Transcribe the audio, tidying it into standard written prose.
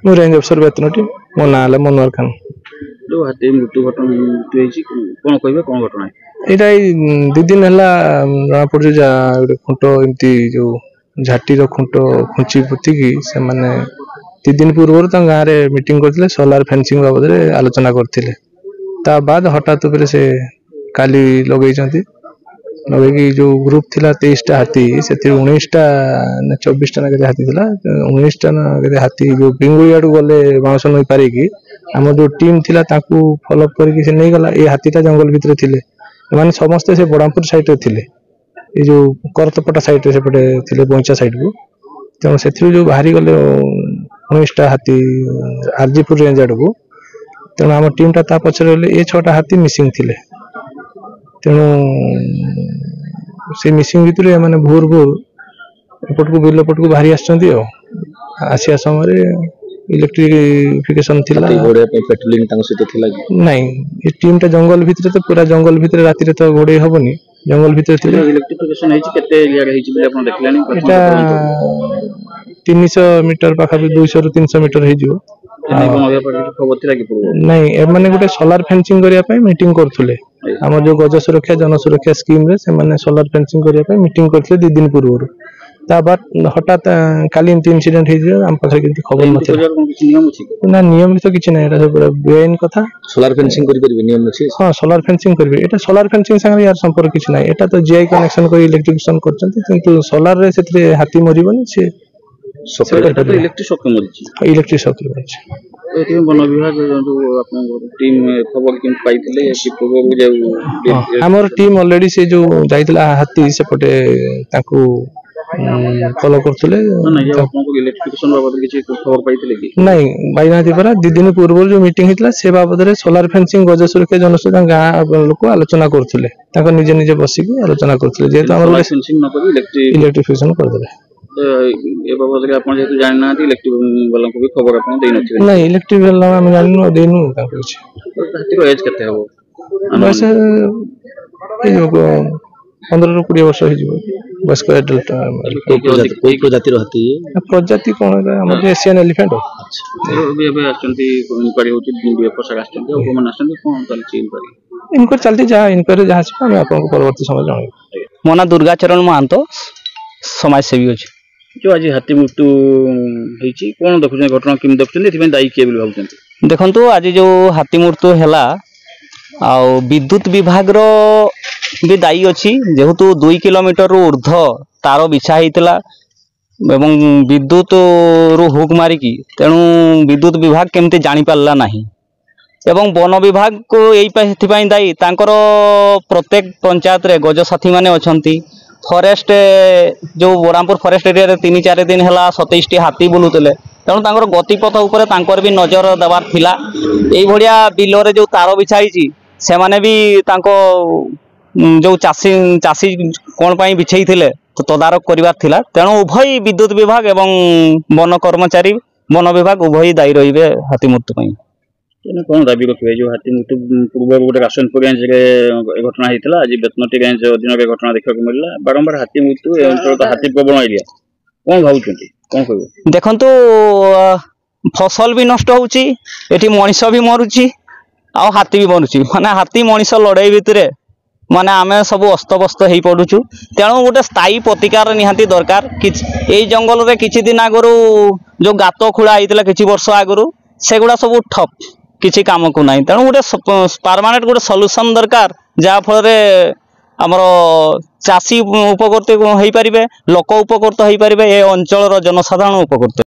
मु रेंज अफसर बेतनटी मो ना मनोहर खान। जो हाथी मृत्यु घटना कौन कह कौन घटना यहाँ 2 दिन है जना पड़े गोटे खुंट एमती जो झाटीर खुंट खुंची पोतिकी से मैंने 2 दिन पूर्व गाँव में मीटिंग करते सोलार फेंसिंग बाबद आलोचना करते बाद हठात से काली लगे लगे जो ग्रुप थिला 23टा हाथी से 19टा 24टा ना हाथी थिला 19टा ना हाथी जो पिंगुड़ी आड़ गले बाउंस नई पारिकी आम जो टीम थिला ताकू फॉलोअप करके से नहीं गला ये हाथीटा जंगल भितर थिले माने समस्ते से बड़ामपुर साइड रे थिले ये जो करतपटा साइड रे सेपटे थिले बोंचा साइड को तेणु से जो बाहरी गले 19टा हाथी आरजीपुर रेंज आड़ को तेणु आम टीम टा ता पछरे ये 6टा हाथी मिसिंग थिले तेणु से मिसिंग भितर मैंने भोर भोर एपट को बिल पट को बाहरी आसिया समय इलेक्ट्रिफिकेशन थिला पेट्रोलिंग नहीं ये टीम टा जंगल भितर तो पूरा जंगल भितर राति रे तो घोड़े हबनी जंगल भितर थिले इलेक्ट्रिफिकेशन हेची केते एरिया हेची बिले आपण देखलानी एटा 300 मीटर पाखा 200 रु 300 मीटर हे जिवो नहीं एमाने गोटे सोलार फेंसिंग करिया मीटिंग करथुले हमर जो गज सुरक्षा जन सुरक्षा स्कीम रे से माने सोलार फेंसिंग करिया मीटिंग करथले 2 दिन पूर्व ता बाद हठात काली इंसिडेंट हे हम पाखे किंतु खबर न ना नियम तो किछि नै एटा पूरा बेआईन कथा सोलार फेंसिंग करि करबे नियम अछि हां सोलार फेंसिंग करबे एटा सोलार फेंसिंग संग यार संपर्क किछि नै एटा तो जीआई कनेक्शन कर इलेक्ट्रिफिकेशन करचंती किंतु सोलार रे सेतरे हाथी मरिबनी से इलेक्ट्रिक शॉक इलेक्ट्रिक शॉक तो वन विभाग जो टीम खबर किन पाइथिले कि पूर्व जो हमर टीम ऑलरेडी से जो जाइतला हाथी सेपटे ताकू फॉलो करथले इलेक्ट्रिफिकेशन बाबद किछि खबर पाइथिले कि नहीं बाइनाती परा 2 दिन पूर्व जो मीटिंग हितला से बाबद रे सोलार फेंसिंग गज सुरक्षा जनसुरक्षा गाँ लोक आलोचना करथले ताको निजे निजे बसी के आलोचना करथले जेतो हमर फेंसिंग न करी इलेक्ट्रिफिकेशन कर देले ए बाबद रे आपण जेतु जानि ना इलेक्ट्रिक वाला को भी खबर आपण देइ नथिले नहीं इलेक्ट्रिक वाला हम जानि देनु ताको छै हाथी रो एज कते हबो बस ए जो 15 रु 20 वर्ष हे जिवो बस को एडल्ट कोई प्रजाति रो हाथी प्रजाति कोन हमर एशियन एलिफेंट अच्छा बे आछंती इंक्वायरी होती वीडियो पोसा आछंती ओ मन आछंती कोन चलची इंक्वायरी इनकर चलती जा इंक्वायरी जहां से हम आपन को परवर्ती समय जानो मोना दुर्गा चरण महंतो समाज सेवी अछि जो आज हाथी मृत्यु हेची कोन देखुछन घटना किम देखुछन एथिबे दायी के बिल भाबुछन देखंतु आज जो हाथी मृत्यु हैला आ विद्युत विभाग रो भी दायी अछि जेहेतु 2 किलोमीटर रु ऊर्ध्व तार बिछा हितला एवं विद्युत रु हुक मारी की तेणु विद्युत विभाग केमते जानि पारला नाही एवं वन विभाग को एई दायी तांकर प्रत्येक पंचायत रे गज साथी माने अछंती फॉरेस्ट जो बरामपुर फॉरेस्ट एरिया रे 3-4 दिन हैला 27 टी हाथी बुलुतले तेणु तांकर गतिपथ ऊपर तांकर भी नजर देवार थिला एई भडिया बिलो रे जो तार बिछाईची से माने भी तांको जो चासी चासी कोन पई बिछेई थिले तो तदारक करिवार थिला तेणु उभय विद्युत विभाग एवं वन कर्मचारी वन विभाग उभय दायी रहिबे हाथी मृत्यु पई कोन दाबी रखिबे जो हाथी मृत्यु पूर्व गोटे राशनपुर रेंज रे घटना हेतिला आज बेतनटी रेंज अधीन रे घटना देखा के मिलला बारंबार हाथी मृत्यु ए अंचल तो हाथी प्रबल एरिया कोन भाउचंती कोन कहबे देखंतु फसल भी नष्ट होउची एठी मनिष भी मरुची आ हाथी भी मरुची माने हाथी मनिष लड़ाई भितरे माने आमे सब अस्तव्यस्त हेई पडुचु तेणु गोटे स्थायी प्रतिकार निहाती दरकार एई जंगल रे किछि दिन आगरु जो गात खुला आइतला किछि वर्ष आगरु सेगुडा सब ठप किछि काम को नाही तेणु गोटे परमानेंट गोटे सॉल्यूशन दरकार जा फल रे हमर चासी उपकृत हेई परिबे लोक उपकृत हेई परिबे ए अंचल रो जनसाधारण उपकृत